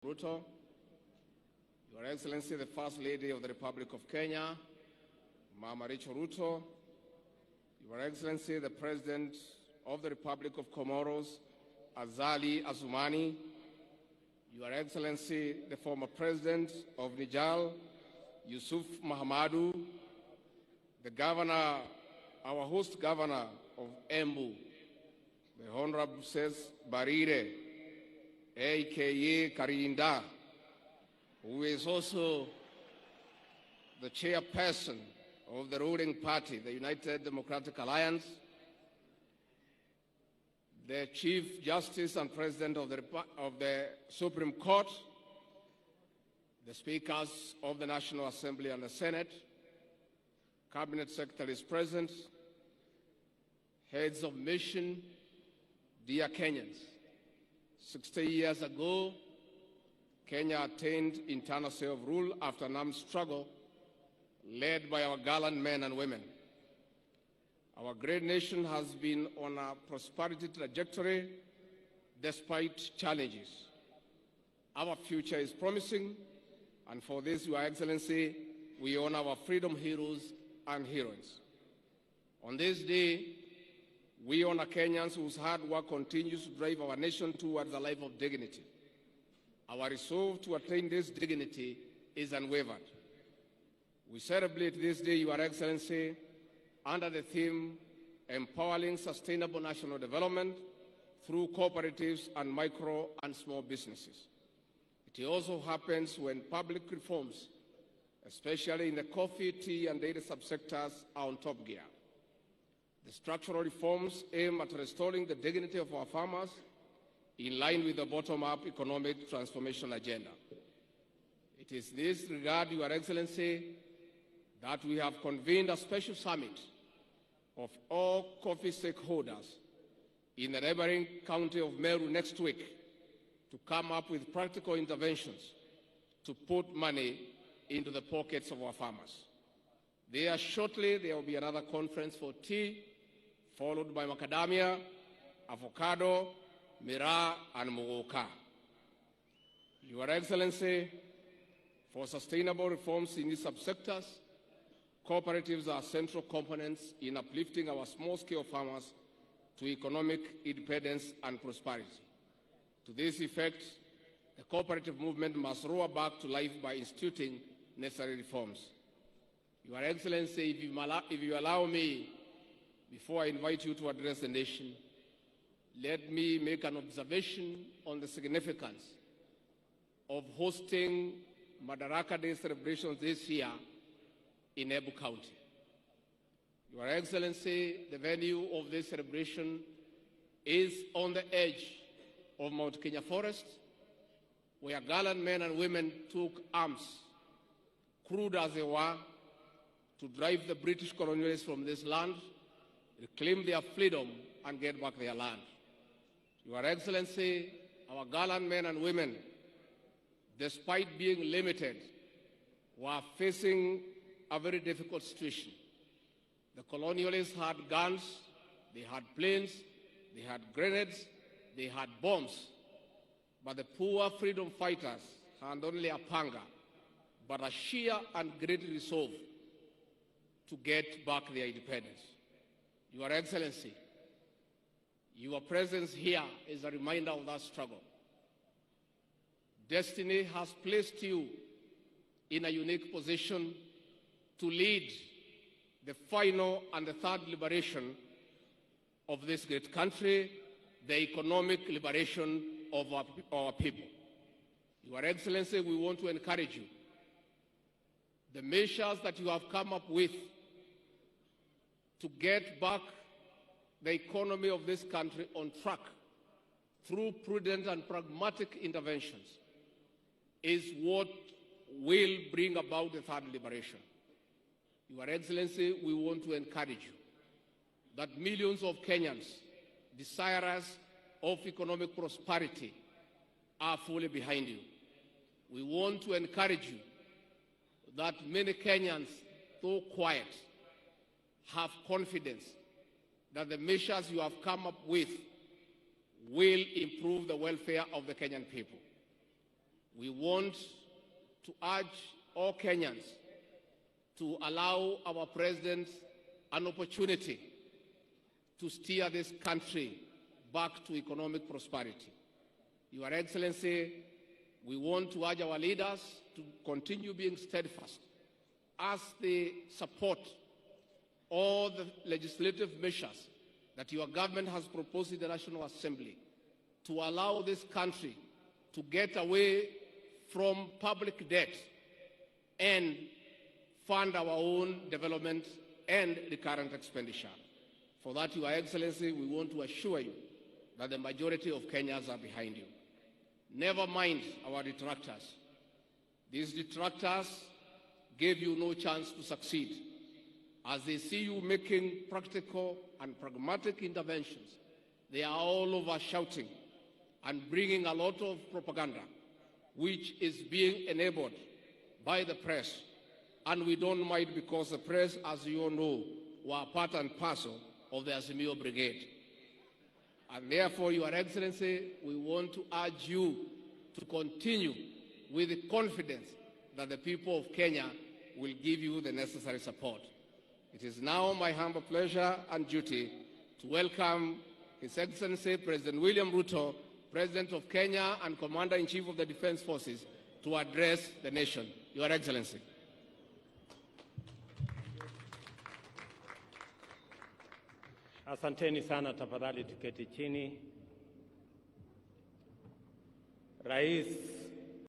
Ruto, Your Excellency, the First Lady of the Republic of Kenya, Mama Rachel Ruto, Your Excellency, the President of the Republic of Comoros, Azali Assoumani, Your Excellency, the former President of Niger, Yusuf Mahamadou, the Governor, our host Governor of Embu, the Honorable Ses Barire, a.k.a. Karinda, who is also the chairperson of the ruling party, the United Democratic Alliance, the Chief Justice and President of the Supreme Court, the Speakers of the National Assembly and the Senate, Cabinet Secretaries present, heads of mission, dear Kenyans. 60 years ago, Kenya attained internal self-rule after an armed struggle led by our gallant men and women. Our great nation has been on a prosperity trajectory despite challenges. Our future is promising, and for this, Your Excellency, we honor our freedom heroes and heroines. On this day, we honor Kenyans whose hard work continues to drive our nation towards a life of dignity. Our resolve to attain this dignity is unwavered. We celebrate this day, Your Excellency, under the theme, Empowering Sustainable National Development through Cooperatives and Micro and Small Businesses. It also happens when public reforms, especially in the coffee, tea, and dairy subsectors, are on top gear. The structural reforms aim at restoring the dignity of our farmers in line with the bottom-up economic transformation agenda. It is in this regard, Your Excellency, that we have convened a special summit of all coffee stakeholders in the neighboring county of Meru next week to come up with practical interventions to put money into the pockets of our farmers. There shortly, there will be another conference for tea, followed by macadamia, avocado, miraa, and muguka. Your Excellency, for sustainable reforms in these subsectors, cooperatives are central components in uplifting our small-scale farmers to economic independence and prosperity. To this effect, the cooperative movement must roar back to life by instituting necessary reforms. Your Excellency, if you allow me, before I invite you to address the nation, let me make an observation on the significance of hosting Madaraka Day celebrations this year in Embu County. Your Excellency, the venue of this celebration is on the edge of Mount Kenya Forest, where gallant men and women took arms, crude as they were, to drive the British colonialists from this land, reclaim their freedom, and get back their land. Your Excellency, our gallant men and women, despite being limited, were facing a very difficult situation. The colonialists had guns, they had planes, they had grenades, they had bombs, but the poor freedom fighters had only a panga, but a sheer and great resolve to get back their independence. Your Excellency, your presence here is a reminder of that struggle. Destiny has placed you in a unique position to lead the final and the third liberation of this great country, the economic liberation of our people. Your Excellency, we want to encourage you. The measures that you have come up with to get back the economy of this country on track through prudent and pragmatic interventions is what will bring about the third liberation. Your Excellency, we want to encourage you that millions of Kenyans desirous of economic prosperity are fully behind you. We want to encourage you that many Kenyans, though quiet, have confidence that the measures you have come up with will improve the welfare of the Kenyan people. We want to urge all Kenyans to allow our president an opportunity to steer this country back to economic prosperity. Your Excellency, we want to urge our leaders to continue being steadfast as they support all the legislative measures that your government has proposed in the National Assembly to allow this country to get away from public debt and fund our own development and recurrent expenditure. For that, Your Excellency, we want to assure you that the majority of Kenyans are behind you. Never mind our detractors. These detractors gave you no chance to succeed. As they see you making practical and pragmatic interventions, they are all over shouting and bringing a lot of propaganda, which is being enabled by the press. And we don't mind, because the press, as you all know, were part and parcel of the Azimio Brigade. And therefore, Your Excellency, we want to urge you to continue with the confidence that the people of Kenya will give you the necessary support. It is now my humble pleasure and duty to welcome His Excellency President William Ruto, President of Kenya and Commander-in-Chief of the Defense Forces, to address the nation. Your Excellency. Asanteni sana, tafadhali tuketi chini. Rais